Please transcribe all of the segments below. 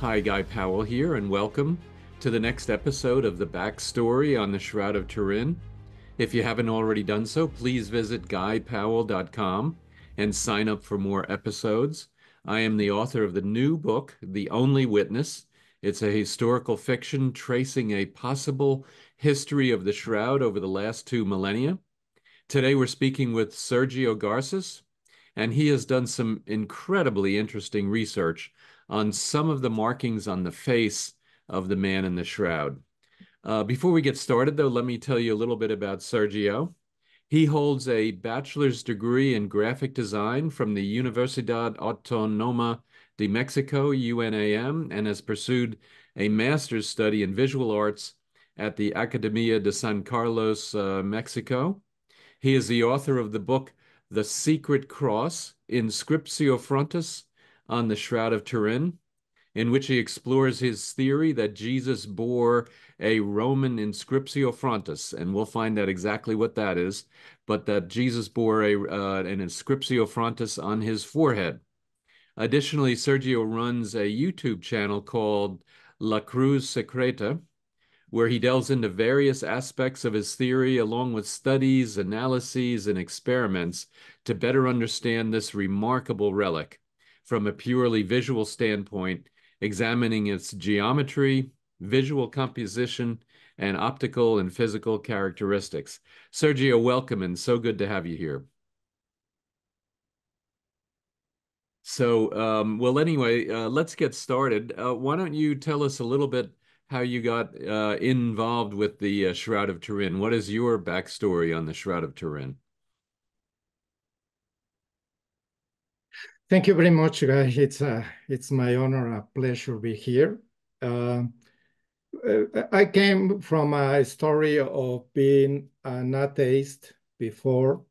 Hi, Guy Powell here, and welcome to the next episode of the backstory on the Shroud of Turin. If you haven't already done so, please visit guypowell.com and sign up for more episodes. I am the author of the new book, The Only Witness. It's a historical fiction tracing a possible history of the Shroud over the last 2 millennia. Today we're speaking with Sergio Graces, and he has done some incredibly interesting research on some of the markings on the face of the man in the shroud. Before we get started, though, let me tell you a little bit about Sergio. He holds a bachelor's degree in graphic design from the Universidad Autónoma de Mexico, UNAM, and has pursued a master's study in visual arts at the Academia de San Carlos, Mexico. He is the author of the book The Secret Cross, Inscriptio Frontis on the Shroud of Turin, in which he explores his theory that Jesus bore a Roman inscriptio frontis, and we'll find out exactly what that is, but that Jesus bore an inscriptio frontis on his forehead. Additionally, Sergio runs a YouTube channel called La Cruz Secreta, where he delves into various aspects of his theory, along with studies, analyses, and experiments to better understand this remarkable relic from a purely visual standpoint, examining its geometry, visual composition, and optical and physical characteristics. Sergio, welcome, and so good to have you here. Well, anyway, let's get started. Why don't you tell us a little bit how you got involved with the Shroud of Turin? What is your backstory on the Shroud of Turin? Thank you very much, Guy. It's my honor, a pleasure to be here. Uh, I came from a story of being an atheist before.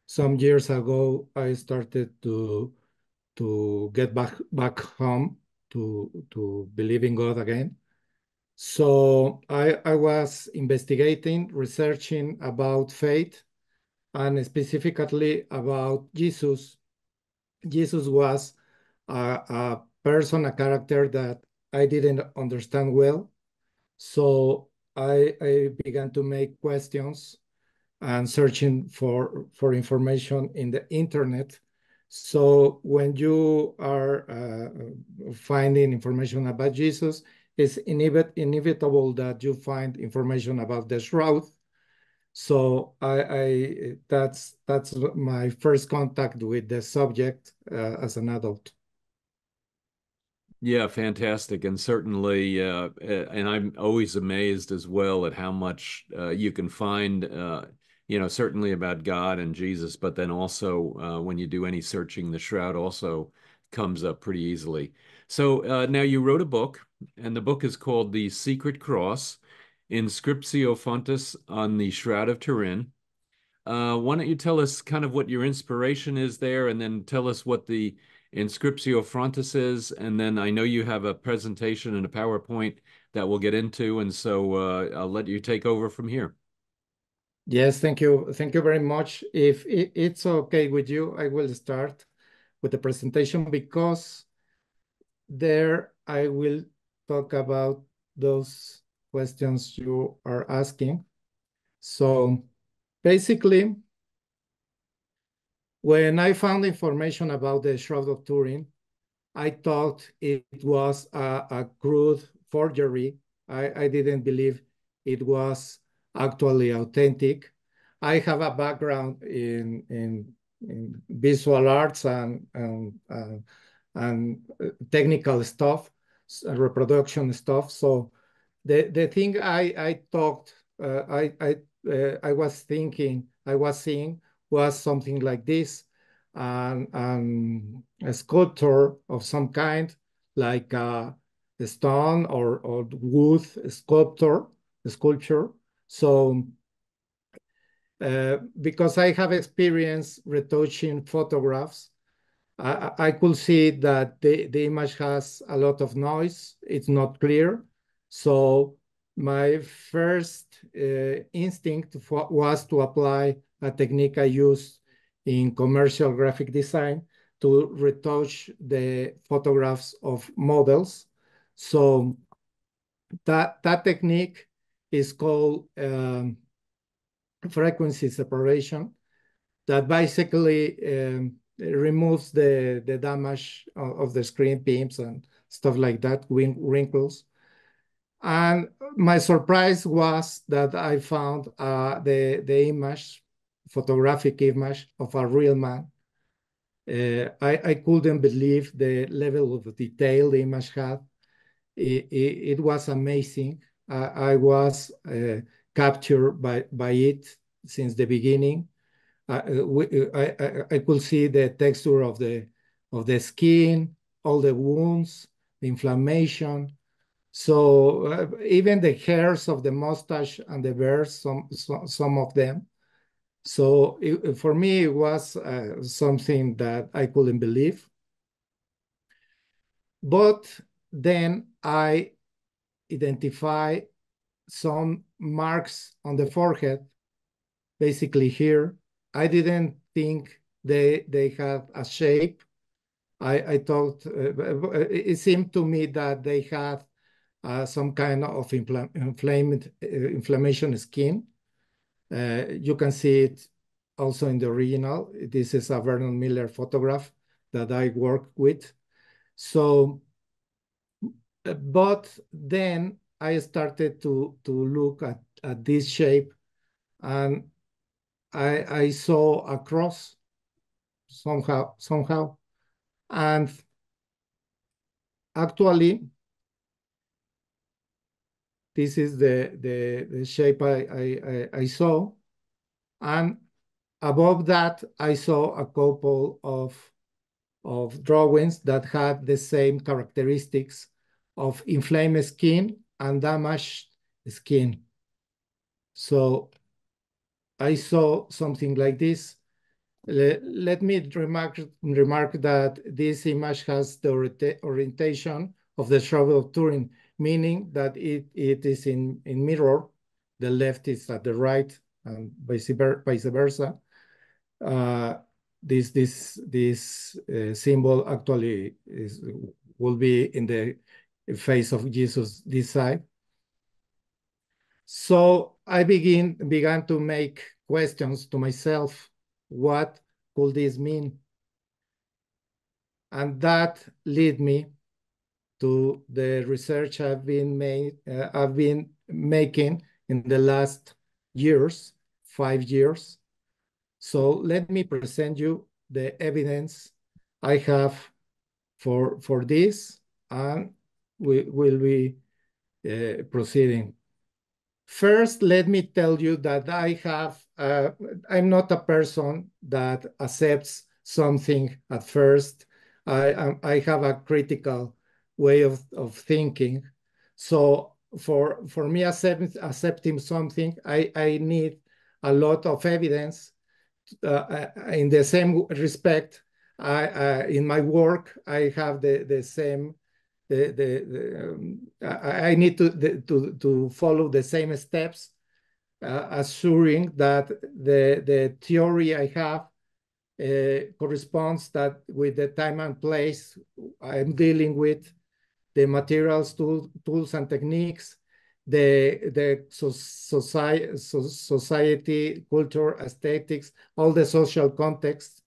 Some years ago, I started to get back home to believe in God again. So I was investigating, researching about faith, and specifically about Jesus. Jesus was a person, a character that I didn't understand well. So I began to make questions and searching for information in the internet. So when you are finding information about Jesus, it's inevitable that you find information about the shroud. So that's my first contact with the subject as an adult. Yeah, fantastic. And certainly, and I'm always amazed as well at how much you can find, certainly about God and Jesus, but then also when you do any searching, the shroud also comes up pretty easily. So now you wrote a book, and the book is called The Secret Cross, Inscriptio Frontis on the Shroud of Turin. Why don't you tell us kind of what your inspiration is there, and then tell us what the inscriptio frontis is, and then I know you have a presentation and a PowerPoint that we'll get into, and so I'll let you take over from here. Yes, thank you. Thank you very much. If it's okay with you, I will start with the presentation because there I will talk about those questions you are asking. So basically, when I found information about the Shroud of Turin, I thought it was a crude forgery. I didn't believe it was actually authentic. I have a background in visual arts and technical stuff, reproduction stuff. So the thing I thought I was thinking I was seeing was something like this, and a sculpture of some kind, like a stone or wood sculpture. So because I have experience retouching photographs, I could see that the image has a lot of noise. It's not clear. So my first instinct was to apply a technique I use in commercial graphic design to retouch the photographs of models. So that technique is called frequency separation, that basically removes the damage of the screen pimps and stuff like that, wrinkles. And my surprise was that I found the image, photographic image of a real man. I couldn't believe the level of detail the image had. It was amazing. I was captured by it since the beginning. I could see the texture of the skin, all the wounds, the inflammation. So even the hairs of the mustache and the beard, some of them. So for me, it was something that I couldn't believe. But then I identify some marks on the forehead, basically here. I didn't think they had a shape. I thought it seemed to me that they had some kind of inflammation skin. You can see it also in the original. This is a Vernon Miller photograph that I worked with. So, but then I started to look at this shape, and I saw a cross somehow. And actually, this is the shape I saw. And above that, I saw a couple of drawings that had the same characteristics of inflamed skin and damaged skin. So I saw something like this. Let me remark that this image has the orientation of the Shroud of Turin, meaning that it is in mirror. The left is at the right, and vice versa. This symbol actually will be in the face of Jesus this side. So I began to make questions to myself. What could this mean? And that led me to the research I've been making in the last years, 5 years. So let me present you the evidence I have for this, and we will be proceeding. First, let me tell you that I'm not a person that accepts something at first. I have a critical way of thinking. So for me, accepting something, I need a lot of evidence. In the same respect, in my work, I have the same. I need to follow the same steps, assuring that the theory I have corresponds that with the time and place I'm dealing with, the materials, tools and techniques, the society, culture, aesthetics, all the social context,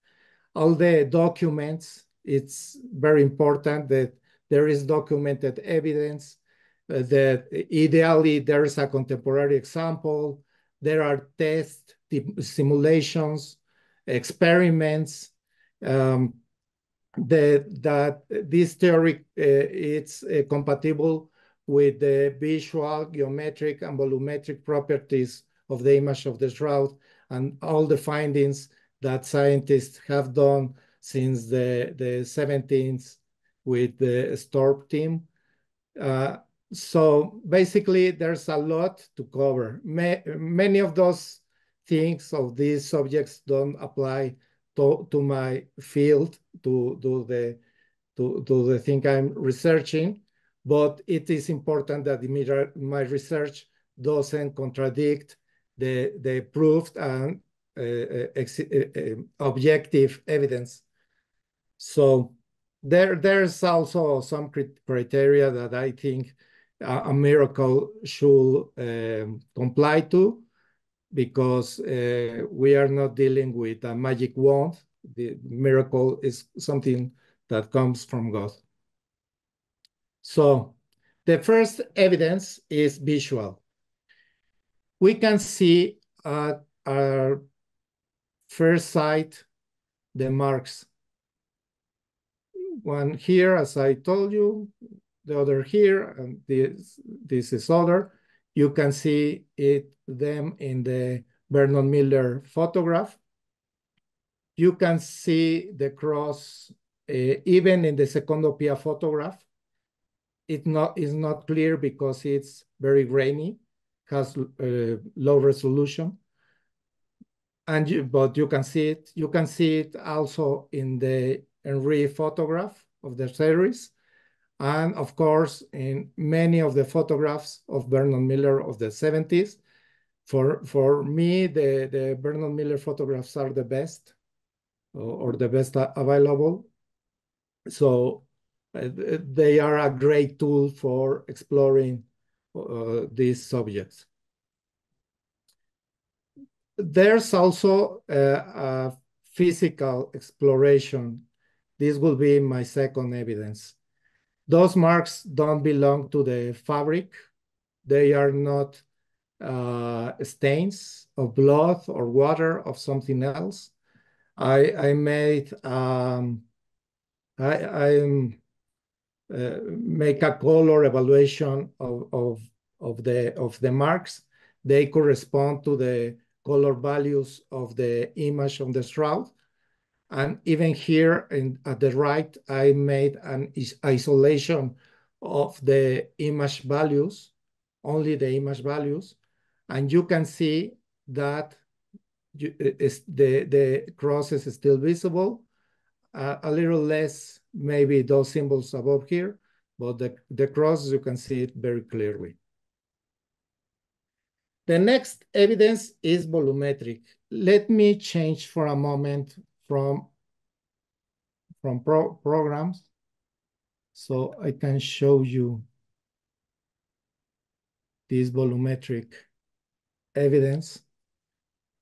all the documents. It's very important that there is documented evidence, that ideally there is a contemporary example, there are tests, simulations, experiments, that this theory it's compatible with the visual, geometric, and volumetric properties of the image of the shroud, and all the findings that scientists have done since the 17th with the STORP team. So basically, there's a lot to cover. Many of those things of these subjects don't apply to my field, to the thing I'm researching, but it is important that my research doesn't contradict the proved and objective evidence. So there's also some criteria that I think a miracle should comply to, because we are not dealing with a magic wand. The miracle is something that comes from God. So the first evidence is visual. We can see at our first sight the marks. One here, as I told you, the other here, and this is other. You can see them in the Vernon Miller photograph. You can see the cross even in the Secondo Pia photograph. Is not clear because it's very grainy, has low resolution. But you can see it. You can see it also in the Henry photograph of the series. And of course, in many of the photographs of Vernon Miller of the 70s. For me, the Vernon Miller photographs are the best, or the best available. So they are a great tool for exploring these subjects. There's also a physical exploration. This will be my second evidence. Those marks don't belong to the fabric. They are not stains of blood or water of something else. I made make a color evaluation of the marks. They correspond to the color values of the image on the shroud. And even here at the right, I made an isolation of the image values, only the image values. And you can see that the cross is still visible, a little less, maybe those symbols above here, but the cross, you can see it very clearly. The next evidence is volumetric. Let me change for a moment from programs so I can show you this volumetric evidence.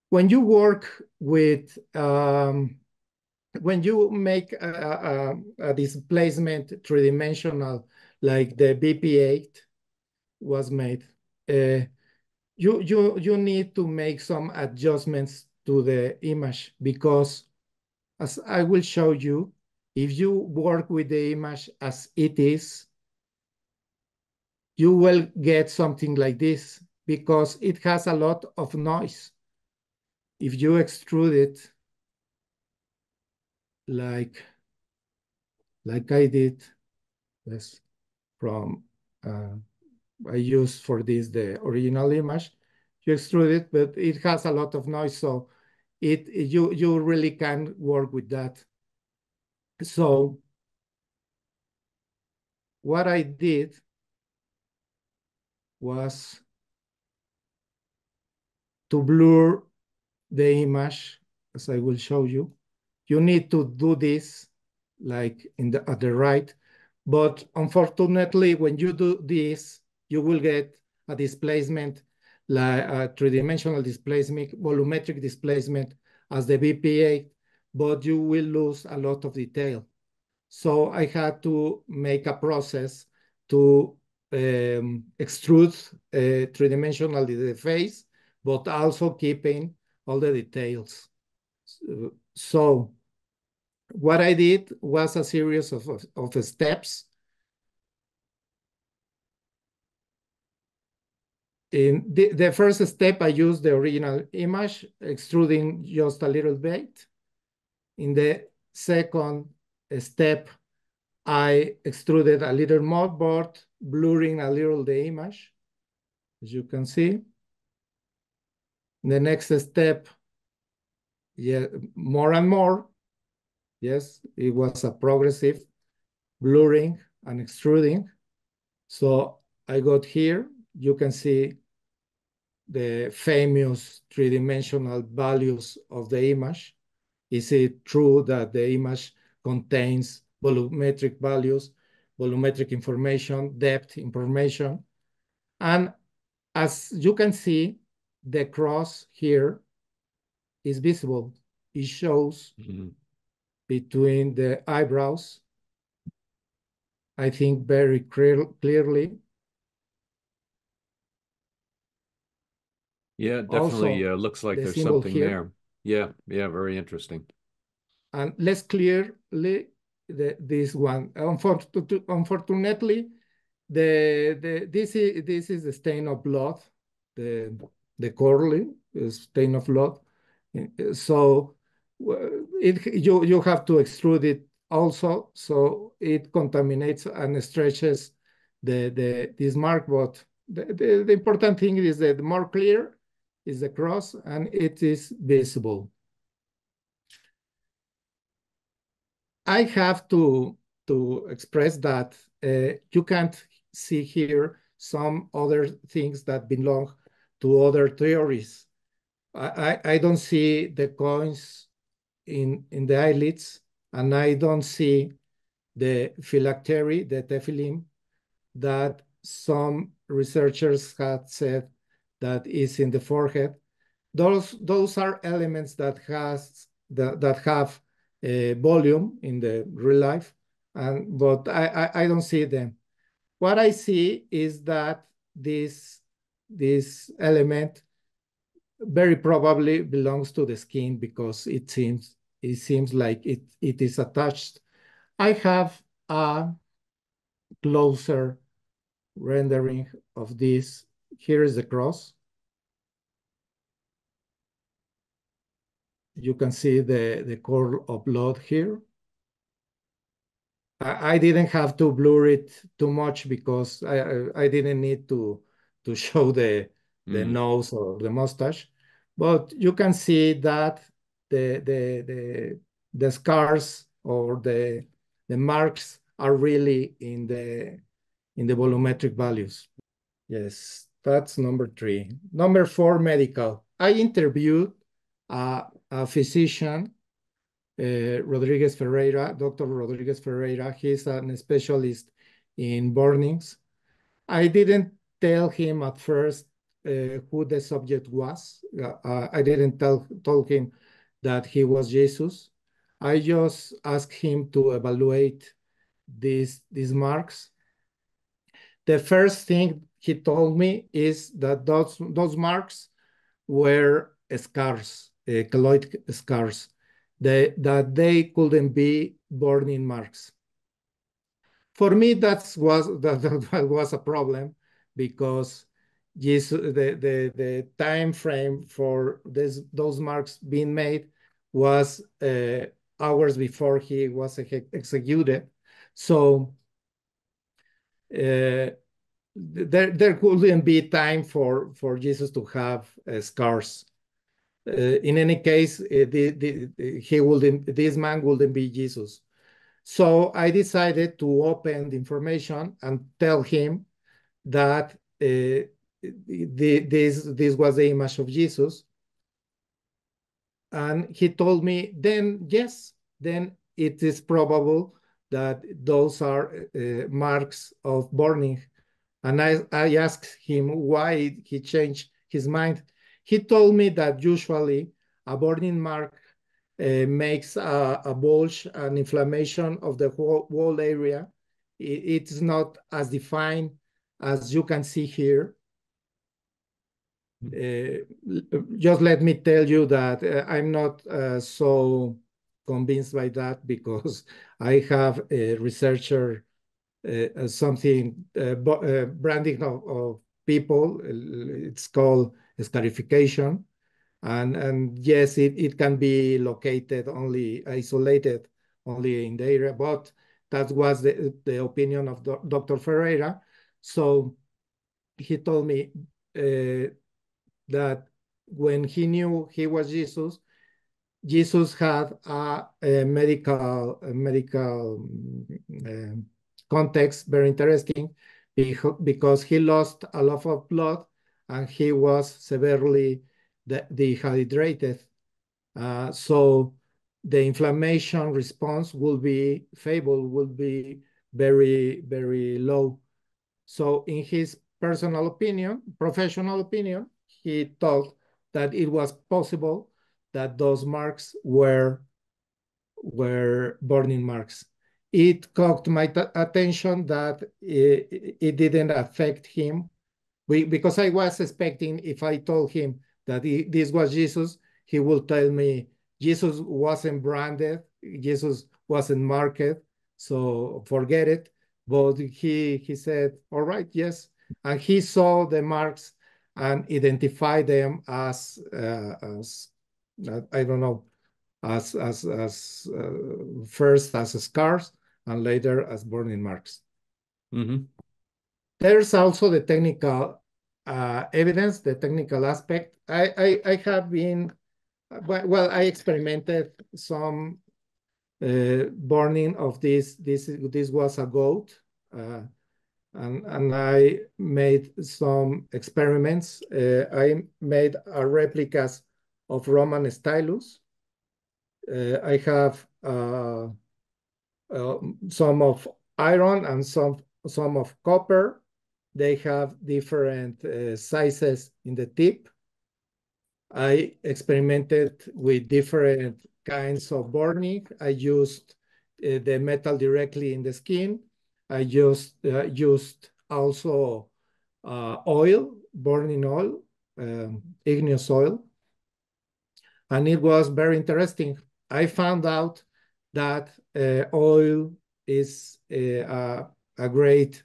When you work with, when you make a displacement three-dimensional, like the BP8 was made, you need to make some adjustments to the image, because as I will show you, if you work with the image as it is, you will get something like this, because it has a lot of noise. If you extrude it like I did, yes, from I used for this the original image, you extrude it, but it has a lot of noise, so you really can't work with that. So what I did was to blur the image, as I will show you. You need to do this like at the right, but unfortunately, when you do this, you will get a displacement, like a three-dimensional displacement, volumetric displacement as the BP8, but you will lose a lot of detail. So I had to make a process to extrude three-dimensionally the face, but also keeping all the details. So what I did was a series of steps. In the first step, I used the original image, extruding just a little bit. In the second step, I extruded a little more, but blurring a little the image, as you can see. The next step, yeah, more and more. Yes, it was a progressive blurring and extruding. So I got here, you can see the famous three-dimensional values of the image. Is it true that the image contains volumetric values, volumetric information, depth information. And as you can see, the cross here is visible. It shows between the eyebrows, I think very clearly. Yeah, it definitely Also, looks like the there's symbol something here. there. Yeah, yeah, very interesting. And less clearly, this one. Unfortunately, this is the stain of blood, the curly stain of blood. So you have to extrude it also, so it contaminates and stretches this mark. But the important thing is that the more clear is the cross and it is visible. I have to express that you can't see here some other things that belong to other theories. I don't see the coins in the eyelids, and I don't see the phylactery, the tephilim, that some researchers had said that is in the forehead. Those are elements that have volume in the real life, but I don't see them. What I see is that this element very probably belongs to the skin because it seems like it is attached. I have a closer rendering of this. Here is the cross. You can see the curl of blood here. I didn't have to blur it too much because I didn't need to show the nose or the mustache, but you can see that the scars or the marks are really in the volumetric values. Yes, that's number 3. Number 4, medical. I interviewed a physician, Rodriguez Ferreira, Dr. Rodriguez Ferreira. He's a specialist in burnings. I didn't tell him at first who the subject was. I didn't told him that he was Jesus. I just asked him to evaluate these marks. The first thing he told me is that those marks were scars, keloid scars, that they couldn't be burning marks. For me, that was a problem because the time frame for those marks being made was hours before he was executed. So there couldn't be time for Jesus to have scars. In any case, this man wouldn't be Jesus. So I decided to open the information and tell him that this was the image of Jesus. And he told me, then yes, then it is probable that those are marks of burning. And I asked him why he changed his mind. He told me that usually a burning mark makes a bulge, an inflammation of the whole area. It's not as defined as you can see here. Just let me tell you that I'm not so convinced by that because I have a researcher, something branding of people. It's called scarification. And yes, it can be located only, isolated only in the area, but that was the opinion of Dr. Ferreira. So he told me that when he knew he was Jesus, Jesus had a medical context, very interesting, because he lost a lot of blood and he was severely dehydrated. So the inflammation response will be favorable, will be very, very low. So in his personal opinion, professional opinion, he thought that it was possible that those marks were burning marks. It caught my attention that it didn't affect him because I was expecting if I told him that this was Jesus, he will tell me Jesus wasn't branded, Jesus wasn't marked, so forget it. But he said, all right, yes. And he saw the marks and identified them as I don't know, as first as scars and later as burning marks. Mm-hmm. There's also the technical evidence, the technical aspect. I have been, well, I experimented some burning of this. This was a goat, and I made some experiments. I made a replicas of Roman stylus. I have some of iron and some of copper. They have different sizes in the tip. I experimented with different kinds of burning. I used the metal directly in the skin. I used also oil, burning oil, igneous oil, and it was very interesting. I found out that oil is a great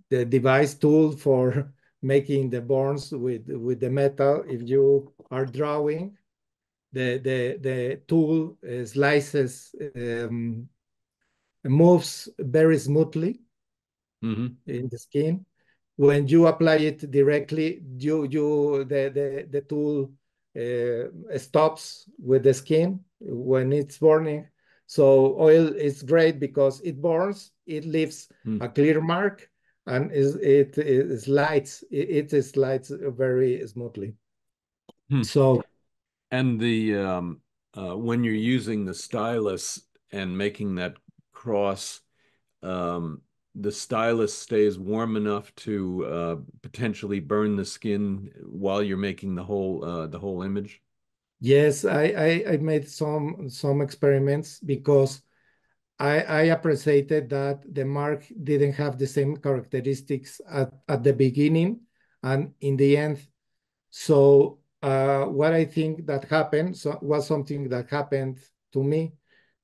the device tool for making the burns with the metal. If you are drawing, the tool slices moves very smoothly Mm-hmm. in the skin. When you apply it directly, the tool stops with the skin when it's burning. So oil is great because it burns, it leaves a clear mark, and it slides. It slides very smoothly. Mm-hmm. So And the when you're using the stylus and making that cross, um, the stylus stays warm enough to potentially burn the skin while you're making the whole image. yes, I made some experiments because I appreciated that the mark didn't have the same characteristics at the beginning and in the end. So what I think that happened was something that happened to me,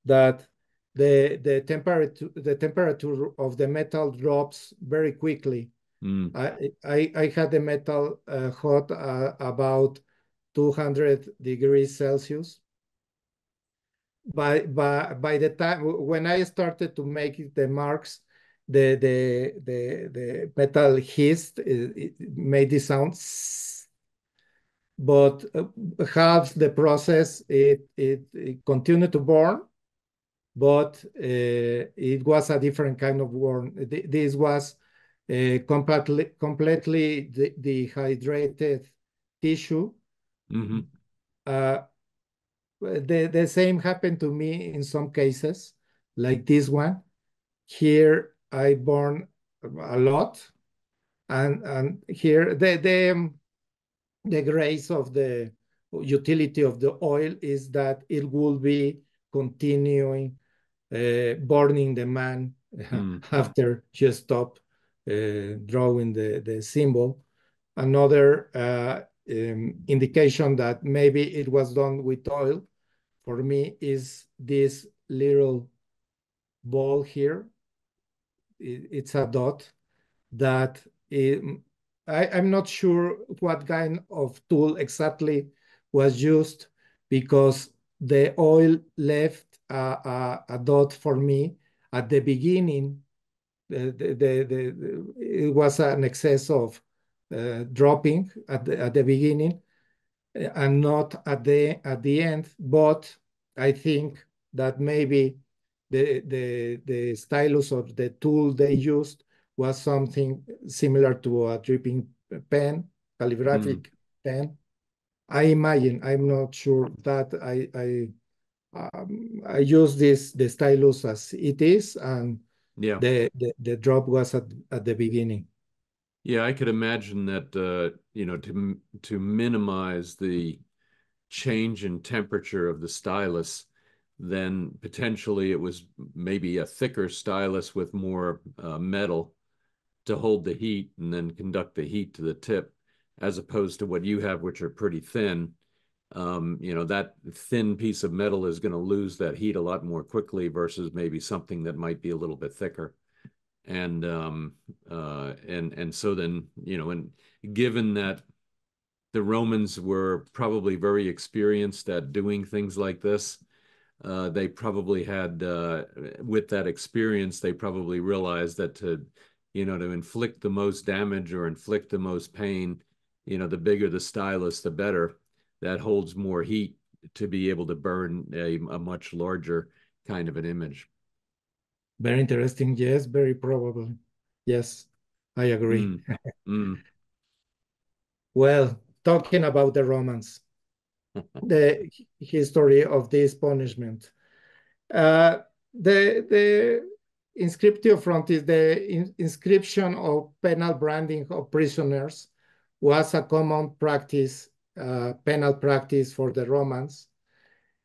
that the temperature of the metal drops very quickly. Mm, I had the metal hot about 200 degrees Celsius. By the time when I started to make the marks, the metal hissed, it made the sound, but half the process it continued to burn, but it was a different kind of burn. This was completely dehydrated tissue. hmm Uh, the same happened to me in some cases, like this one. Here I burn a lot, and here the grace of the utility of the oil is that it will be continuing burning the man mm, after you stop drawing the symbol. Another indication that maybe it was done with oil for me is this little ball here. It's a dot that I'm not sure what kind of tool exactly was used because the oil left a dot for me at the beginning. It was an excess of dropping at the beginning and not at the end. But I think that maybe the stylus or the tool they used was something similar to a dripping pen, mm. calligraphic pen. I imagine. I'm not sure that I use the stylus as it is, and Yeah. the drop was at the beginning. Yeah, I could imagine that to minimize the change in temperature of the stylus, then potentially it was maybe a thicker stylus with more metal to hold the heat and then conduct the heat to the tip, as opposed to what you have, which are pretty thin. That thin piece of metal is going to lose that heat a lot more quickly versus maybe something that might be a little bit thicker. And so then, and given that the Romans were probably very experienced at doing things like this, they probably had, with that experience, they probably realized that to inflict the most damage or inflict the most pain, the bigger the stylus, the better. That holds more heat to be able to burn a much larger kind of an image. Very interesting. Yes, very probable. Yes, I agree. Mm, mm, Well, talking about the Romans, the history of this punishment. Uh, the inscriptio frontis, the inscription of penal branding of prisoners was a common practice, penal practice for the Romans.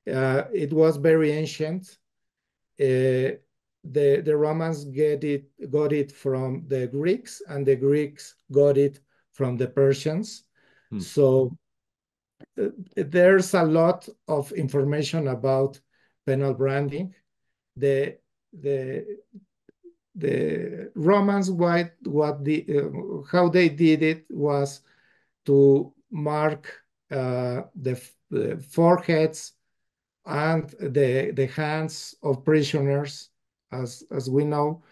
It was very ancient. The Romans got it from the Greeks, and the Greeks got it from the Persians. mm, So there's a lot of information about penal branding. The the the Romans, how they did it was to mark the foreheads and the hands of prisoners, as we know,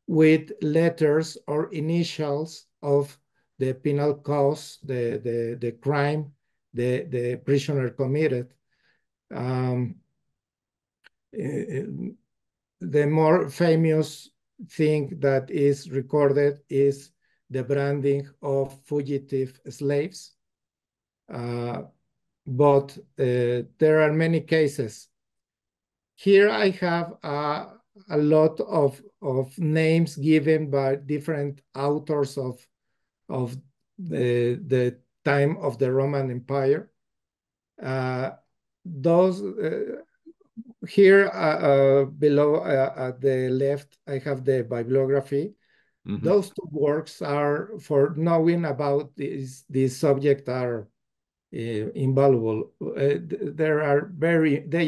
with letters or initials of the penal cause, the crime the prisoner committed. Um, the more famous thing that is recorded is the branding of fugitive slaves. Uh, but there are many cases. Here I have a lot of names given by different authors of the time of the Roman Empire. Uh, those Here below at the left, I have the bibliography. mhm. Those two works are for knowing about this subject are invaluable. They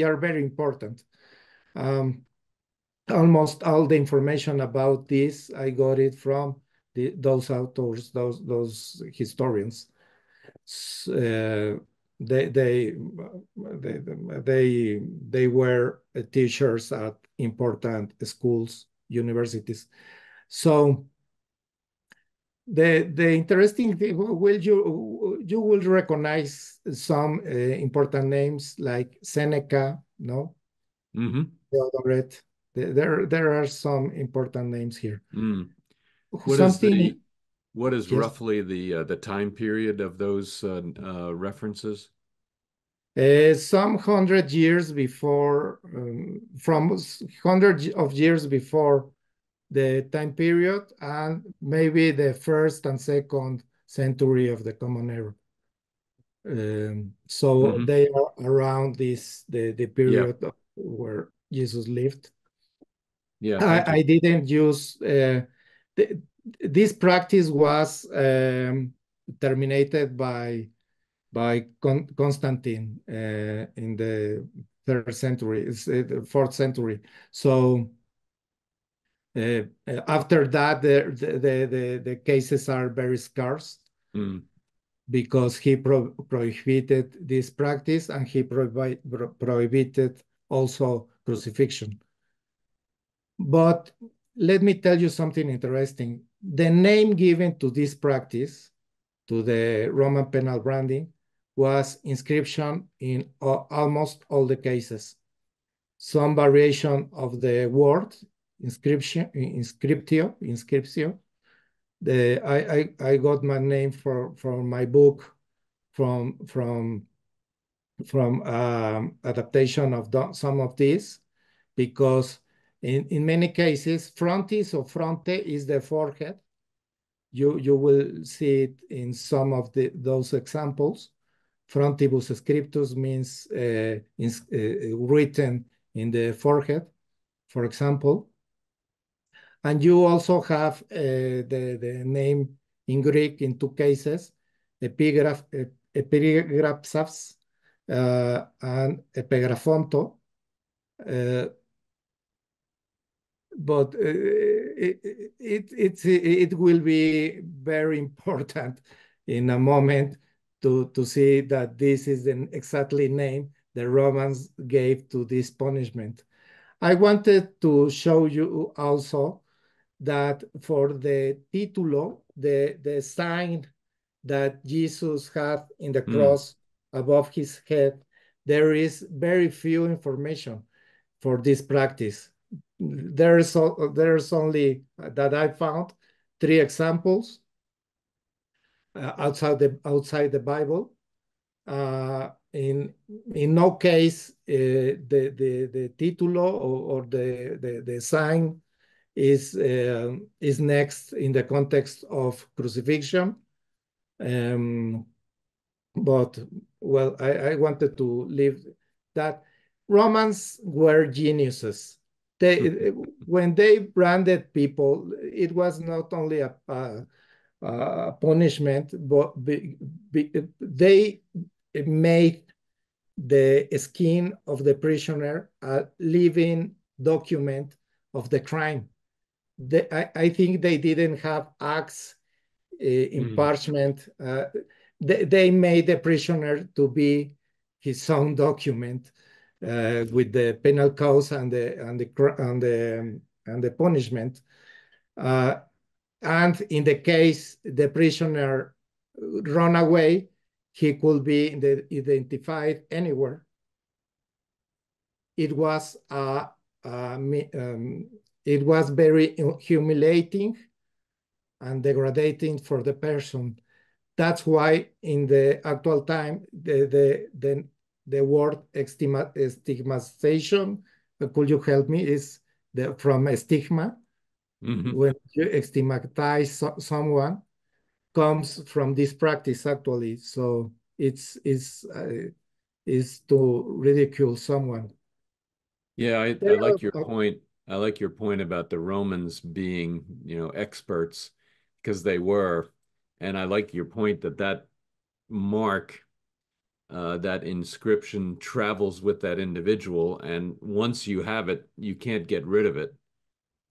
are very important. Um, Almost all the information about this, I got it from those authors, those historians. Uh, they, they they were teachers at important schools, universities. So the interesting thing, will you will recognize some important names like Seneca, no? Hmm. Theodoret. There are some important names here. Mm. What is Something, the what is yes. roughly the time period of those references? Some 100 years before, from hundreds of years before the time period, and maybe the first and second century of the Common Era. So Hmm. they are around the Yeah, period where Jesus lived. yeah, thank you. I didn't use th this practice was terminated by Constantine in the third century, the fourth century. So after that, the cases are very scarce Mm, because he prohibited this practice, and he prohibited also crucifixion. But let me tell you something interesting. The name given to this practice, to the Roman penal branding, was inscription in almost all the cases. Some variation of the word inscription, inscriptio. I got my name for my book from from adaptation of some of these, because in many cases, frontis or fronte is the forehead. You will see it in some of those examples. Frontibus scriptus means written in the forehead, for example. And you also have the name in Greek in two cases, epigraphs and epigraphonto. But it will be very important in a moment to see that this is the exactly name the Romans gave to this punishment. I wanted to show you also that for the titulo, the sign that Jesus had in the Mm. cross above his head, there is very few information for this practice. There's only that I found 3 examples outside the Bible. In no case the titulo or the sign is next in the context of crucifixion. But well, I wanted to leave that. Romans were geniuses. When they branded people, it was not only a punishment, but they made the skin of the prisoner a living document of the crime. I think they didn't have acts in Mm. parchment. They made the prisoner to be his own document with the penal cause and the punishment. And in the case the prisoner run away, he could be identified anywhere. It was it was very humiliating and degrading for the person. That's why in the actual time, the word stigmatization, could you help me, is from stigma. Mhm. When you stigmatize someone, comes from this practice actually. So it's to ridicule someone. Yeah, I There like your are, point. I like your point about the Romans being, experts because they were. And I like your point that that mark, that inscription travels with that individual. And once you have it, you can't get rid of it.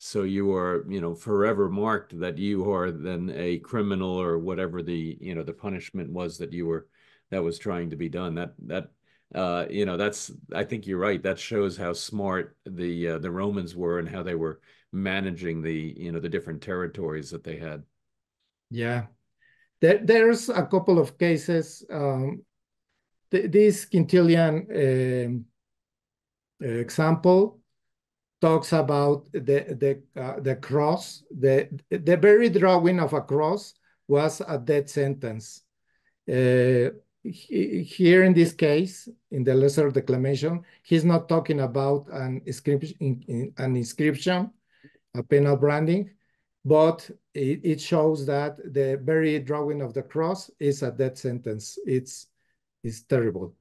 So you are, forever marked that you are then a criminal or whatever the punishment was that was trying to be done. That's, I think you're right. That shows how smart the Romans were and how they were managing the different territories that they had. yeah. There's a couple of cases. This Quintilian example talks about the cross. The very drawing of a cross was a death sentence. Here in this case, in the lesser declamation, he's not talking about an inscription, a penal branding, but it shows that the very drawing of the cross is a death sentence. It's terrible.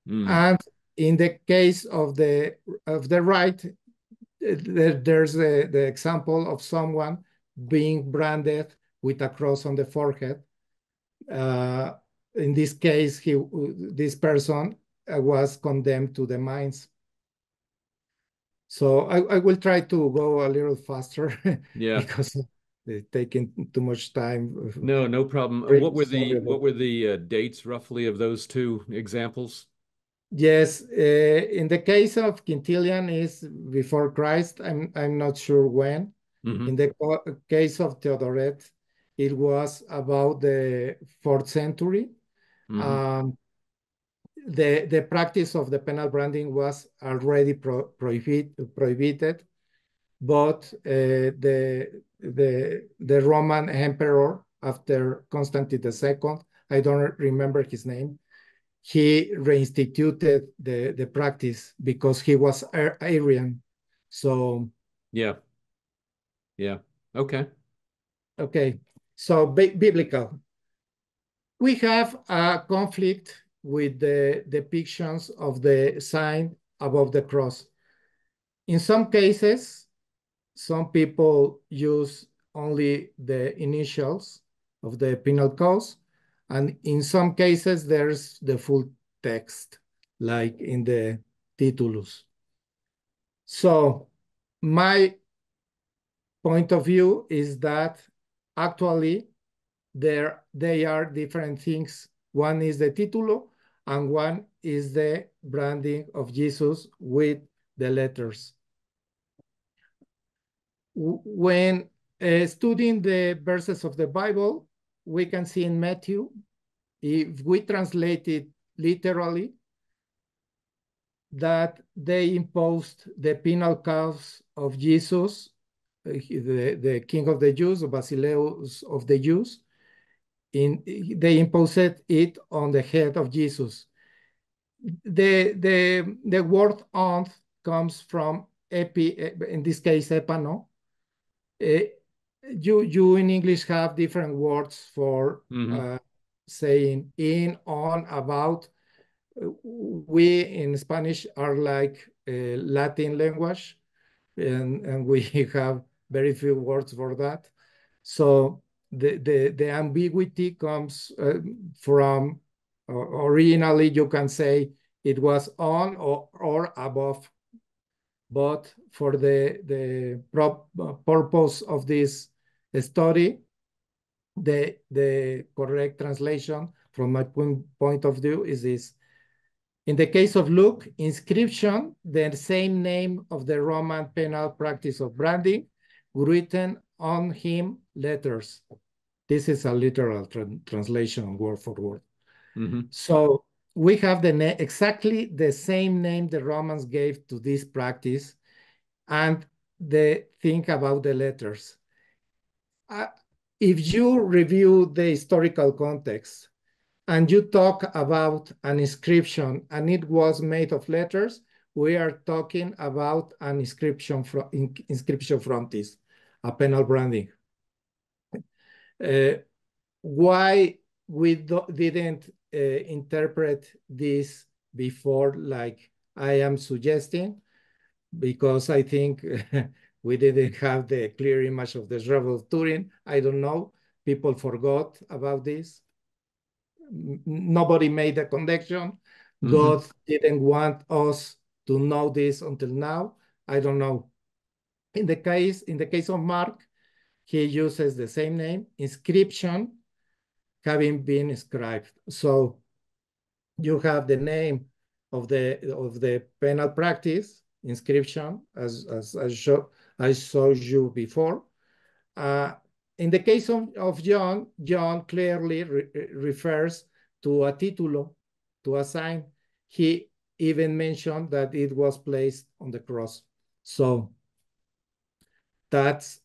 Mm. And in the case of the right, there's the example of someone being branded with a cross on the forehead. Uh, in this case, this person was condemned to the mines. So I will try to go a little faster Yeah. because it's taking too much time. No, no problem. Sorry, What were sorry the about what were the dates roughly of those two examples? Yes, in the case of Quintilian is before Christ. I'm not sure when. In Hmm. the case of Theodoret, it was about the 4th century. Hmm. Um, the practice of the penal branding was already prohibited, but the Roman emperor after Constantine II, I don't remember his name, he reinstituted the practice because he was Arian. So, Yeah. Yeah. Okay. okay. So biblical. We have a conflict with the depictions of the sign above the cross. In some cases, some people use only the initials of the penal cause, and in some cases, there's the full text, like in the titulus. So my point of view is that actually they are different things. One is the titulo, and one is the branding of Jesus with the letters. When studying the verses of the Bible, we can see in Matthew, if we translate it literally, that they imposed the penal cause of Jesus, the king of the Jews, Basileus of the Jews. They imposed it on the head of Jesus. The word on comes from in this case, epano. You in English have different words for saying in, on, about. We in Spanish are like Latin language, and we have very few words for that. So the ambiguity comes from, originally you can say it was on or above, but for the purpose of this study, the correct translation from my point of view is this. In the case of Luke, inscription, the same name of the Roman penal practice of branding, written on him letters. This is a literal translation, word for word. So we have exactly the same name the Romans gave to this practice, and the think about the letters. If you review the historical context, and you talk about an inscription and it was made of letters, we are talking about an inscription frontis, a penal branding. Why we didn't interpret this before, like I am suggesting? Because I think we didn't have the clear image of the Shroud of Turin. I don't know. People forgot about this. Nobody made a connection. God didn't want us to know this until now. I don't know. In the case of Mark, he uses the same name, inscription, having been inscribed. So you have the name of the penal practice, inscription, as I showed you before. In the case of John, John clearly refers to a titulo, to a sign. He even mentioned that it was placed on the cross. So that's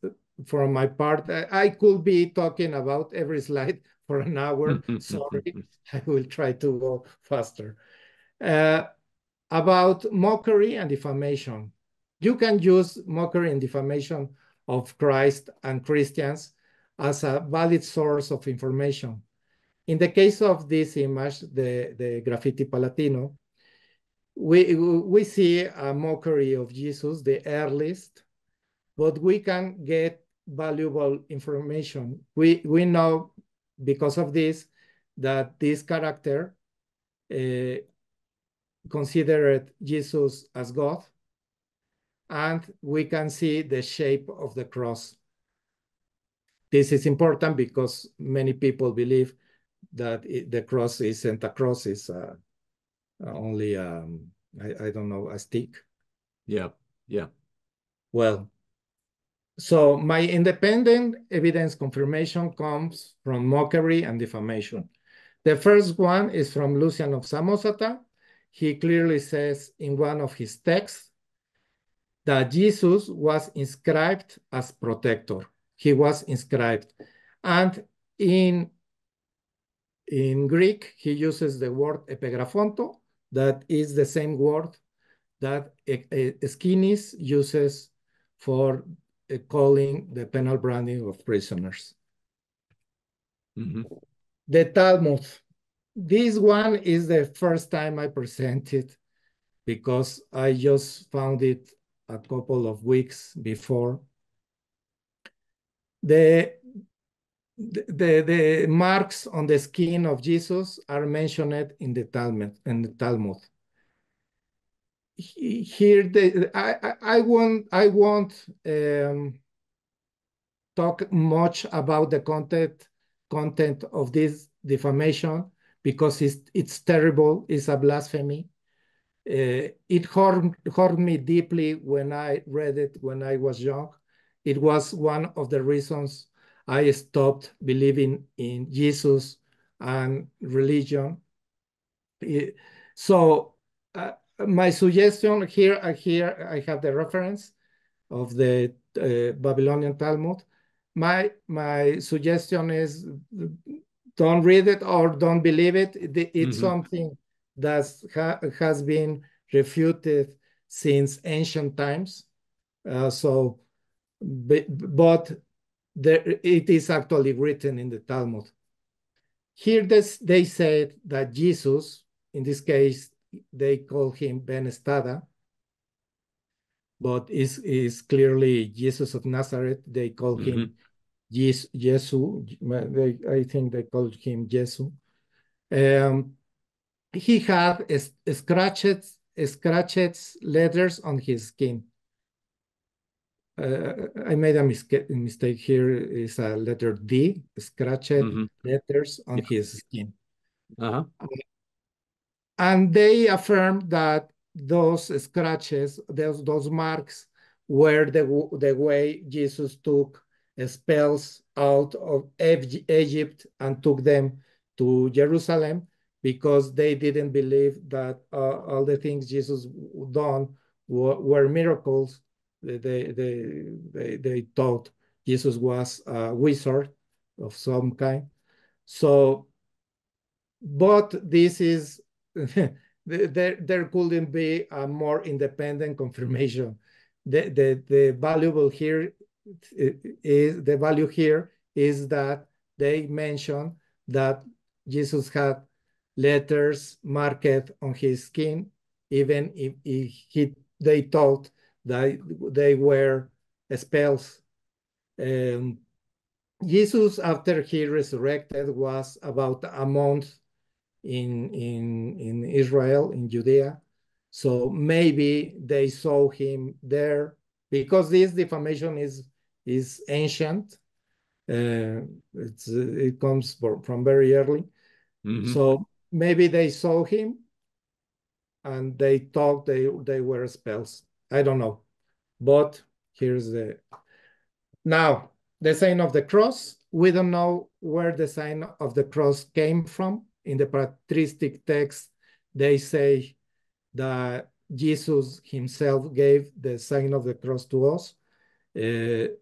for my part. I could be talking about every slide for an hour. Sorry, I will try to go faster. About mockery and defamation. You can use mockery and defamation of Christ and Christians as a valid source of information. In the case of this image, the graffiti palatino, we see a mockery of Jesus, the earliest, but we can get valuable information. We know because of this that this character considered Jesus as God, and we can see the shape of the cross. This is important because many people believe that the cross isn't a cross, it's only, I don't know, a stick. Yeah, yeah. Well, so my independent evidence confirmation comes from mockery and defamation. The first one is from Lucian of Samosata. He clearly says in one of his texts that Jesus was inscribed as protector. He was inscribed. And in in Greek, he uses the word epigraphanto, that is the same word that Skinnis uses for calling the penal branding of prisoners. Mm-hmm. The Talmud. This one is the first time I present it because I just found it a couple of weeks before. The marks on the skin of Jesus are mentioned in the Talmud. Here, I won't talk much about the content of this defamation because it's terrible. It's a blasphemy. It hurt me deeply when I read it when I was young. It was one of the reasons I stopped believing in Jesus and religion. So my suggestion here, I have the reference of the Babylonian Talmud. My suggestion is don't read it or don't believe it. It's Mm-hmm. something that has been refuted since ancient times. But it is actually written in the Talmud. Here they said that Jesus, in this case, they call him Ben Estada, but is clearly Jesus of Nazareth. They call him Jesu. I think they called him Jesu. He had scratched letters on his skin. I made a mistake here. Is a letter D, scratched letters on his skin. Uh-huh. And they affirmed that those scratches, those marks, were the way Jesus took spells out of Egypt and took them to Jerusalem, because they didn't believe that all the things Jesus done were miracles. They thought Jesus was a wizard of some kind. So, but this is there couldn't be a more independent confirmation. The valuable here is the value here is that they mention that Jesus had letters marked on his skin, even if they thought that they were spells. Jesus, after he resurrected, was about a month in Israel, in Judea. So maybe they saw him there, because this defamation is ancient. It comes from very early. So maybe they saw him and they thought they were spells. I don't know. But here's now the sign of the cross. We don't know where the sign of the cross came from. In the patristic text, they say that Jesus himself gave the sign of the cross to us. Even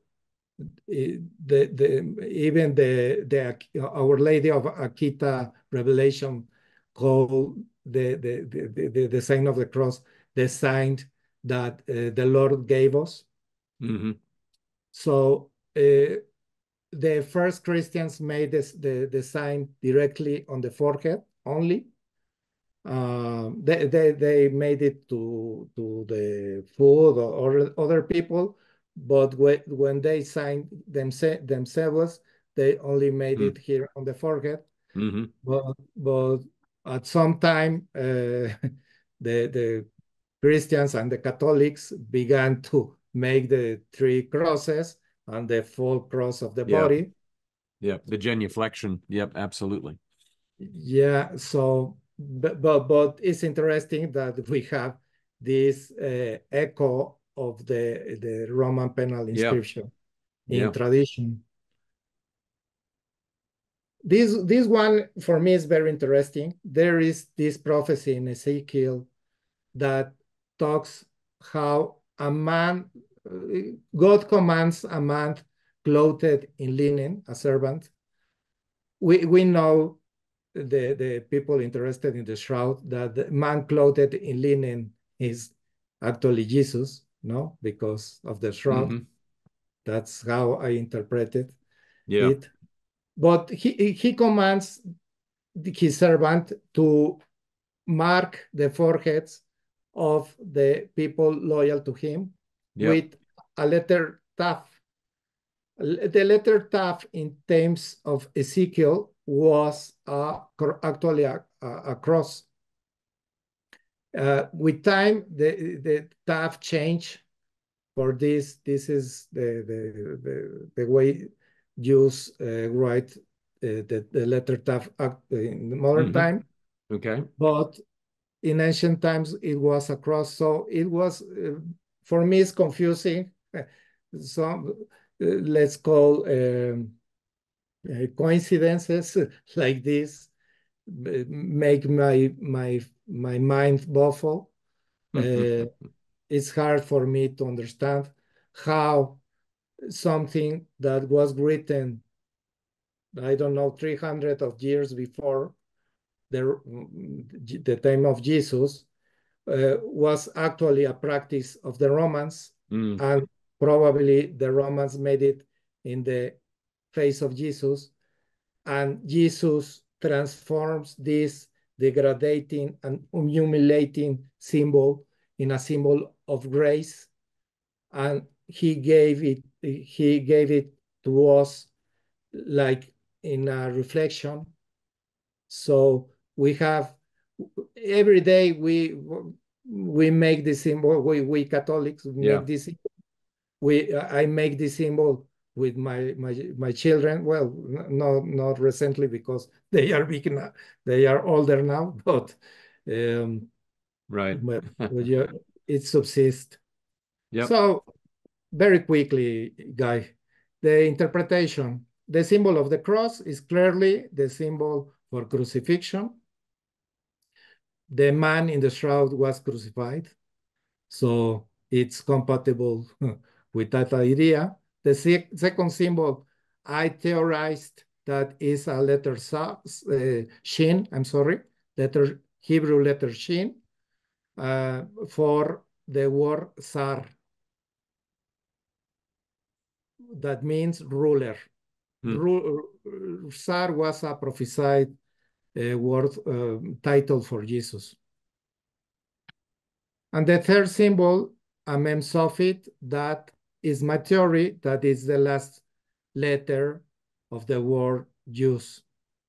Our Lady of Akita Revelation called the sign of the cross the sign that the Lord gave us. So the first Christians made the sign directly on the forehead only. They made it to the foot or other people, but when they signed themselves, they only made it here on the forehead. But at some time, the Christians and the Catholics began to make the three crosses and the full cross of the body. Yeah, the genuflection. Yep, absolutely. Yeah, so but it's interesting that we have this echo of the Roman penal inscription in tradition. This one for me is very interesting. There is this prophecy in Ezekiel that talks how a man, God commands a man clothed in linen, a servant. We know the people interested in the shroud, that the man clothed in linen is actually Jesus, no, because of the shroud. Hmm. That's how I interpreted Yeah. it. But he commands his servant to mark the foreheads of the people loyal to him Yep. with a letter Tav. The letter Tav in terms of Ezekiel was actually a cross. With time, the Tav changed for this. This is the way Jews write the letter Tav in the modern Hmm. time. Okay. But in ancient times, it was a cross. So it was, for me, it's confusing. So let's call coincidences like this make my mind baffle. Uh, it's hard for me to understand how something that was written, I don't know, 300 of years before the time of Jesus, was actually a practice of the Romans, Mm. and probably the Romans made it in the face of Jesus, and Jesus transforms this degrading and humiliating symbol in a symbol of grace, and he gave it to us like in a reflection. So we have every day we make this symbol. We Catholics Yeah. make this. I make this symbol with my children. Well, not recently because they are big now. They are older now, but um, Right. but yeah, it subsists. Yep. So very quickly, Guy, the interpretation. The symbol of the cross is clearly the symbol for crucifixion. The man in the shroud was crucified, so it's compatible with that idea. The second symbol, I theorized that is a letter shin, I'm sorry, Hebrew letter shin, for the word Sar. That means ruler. Hmm. Sar was a prophesied word title for Jesus. And the third symbol, a mem suffix, that is my theory, that is the last letter of the word use.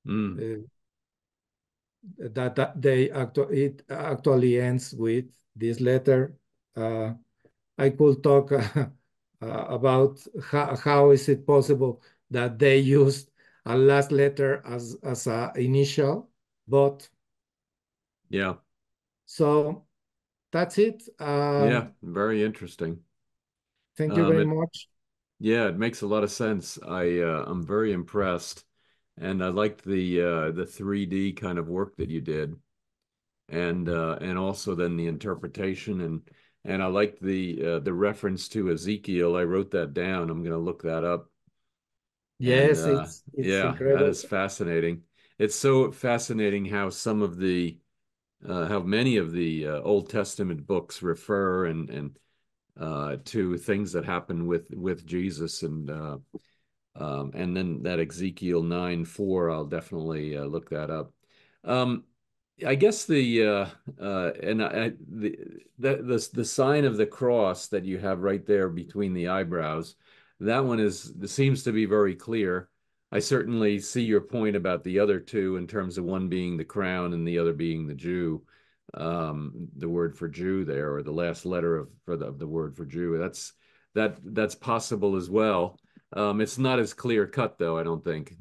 Mm. Uh, it actually ends with this letter. I could talk about how is it possible that they used a last letter as a initial, but Yeah. so that's it. Yeah. Very interesting. Thank you very It much. Yeah, it makes a lot of sense. I'm very impressed, and I liked the 3D kind of work that you did, and also then the interpretation, and I liked the reference to Ezekiel. I wrote that down. I'm going to look that up. And Yes, it's yeah, that incredible. is fascinating. It's so fascinating how how many of the Old Testament books refer and to things that happen with Jesus and then that Ezekiel 9:4, I'll definitely look that up. Um, I guess the and I, the sign of the cross that you have right there between the eyebrows, that one seems to be very clear. I certainly see your point about the other two in terms of one being the crown and the other being the Jew. The word for Jew there, or the last letter of the word for Jew. That's possible as well. It's not as clear cut though, I don't think,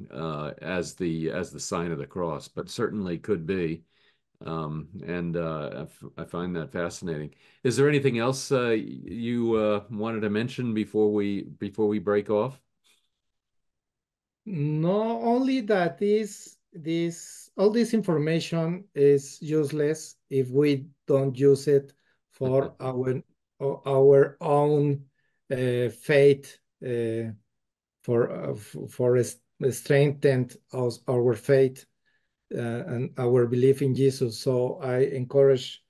as the sign of the cross, but certainly could be. And I find that fascinating. Is there anything else you wanted to mention before we break off? No, only that this all this information is useless if we don't use it for our own faith, for strengthen our faith. and our belief in Jesus. So I encourage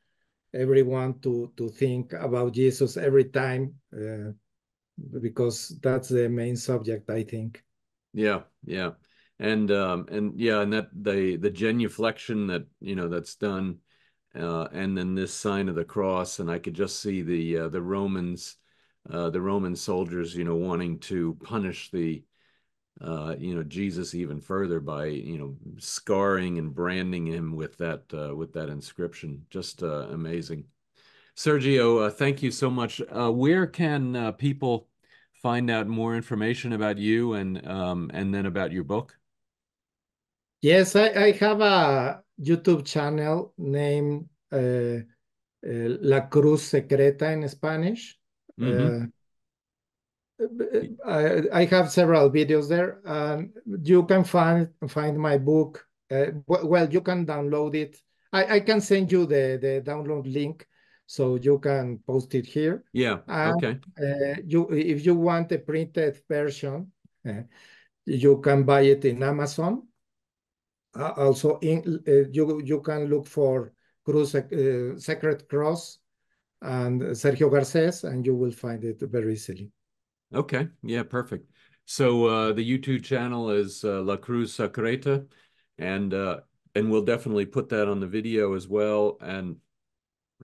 everyone to think about Jesus every time, because that's the main subject, I think. Yeah, yeah. And yeah, and that the genuflection that, that's done, and then this sign of the cross, and I could just see the Romans, the Roman soldiers, wanting to punish Jesus even further by, scarring and branding him with that inscription. Just amazing. Sergio, thank you so much. Where can people find out more information about you and then about your book? Yes, I have a YouTube channel named La Cruz Secreta in Spanish. Hmm. Uh, I have several videos there, and you can find my book. Well, you can download it. I can send you the download link, so you can post it here. Yeah. And Okay. you, if you want a printed version, uh, you can buy it in Amazon. Also, you can look for Sacred Cross and Sergio Garces, and you will find it very easily. Okay. Yeah. Perfect. So the YouTube channel is La Cruz Secreta, and uh, and we'll definitely put that on the video as well. And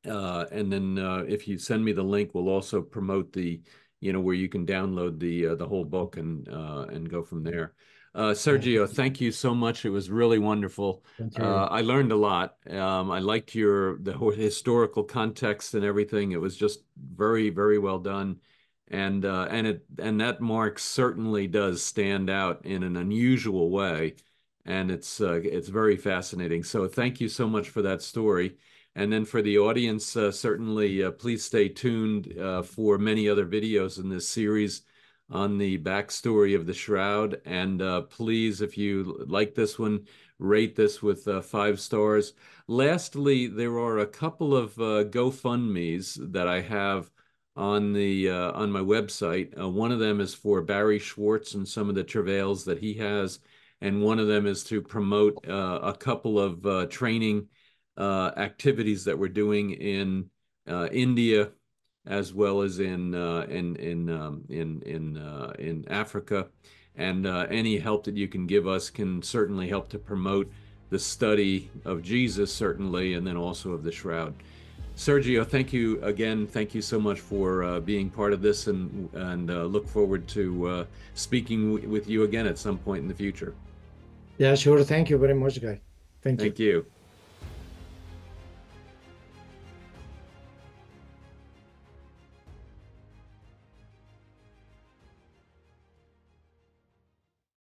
then if you send me the link, we'll also promote where you can download the whole book and go from there. Sergio, thank you so much. It was really wonderful. Thank you. I learned a lot. I liked the whole historical context and everything. It was just very, very well done. And that mark certainly does stand out in an unusual way. And it's very fascinating. So thank you so much for that story. And then for the audience, certainly please stay tuned for many other videos in this series on the backstory of the Shroud. And please, if you like this one, rate this with 5 stars. Lastly, there are a couple of GoFundMe's that I have on my website. One of them is for Barry Schwartz and some of the travails that he has, and one of them is to promote a couple of training activities that we're doing in India, as well as in Africa. And any help that you can give us can certainly help to promote the study of Jesus, certainly, and then also of the Shroud. Sergio, thank you again. Thank you so much for being part of this, and look forward to speaking with you again at some point in the future. Yeah, sure. Thank you very much, guy. Thank you. Thank you.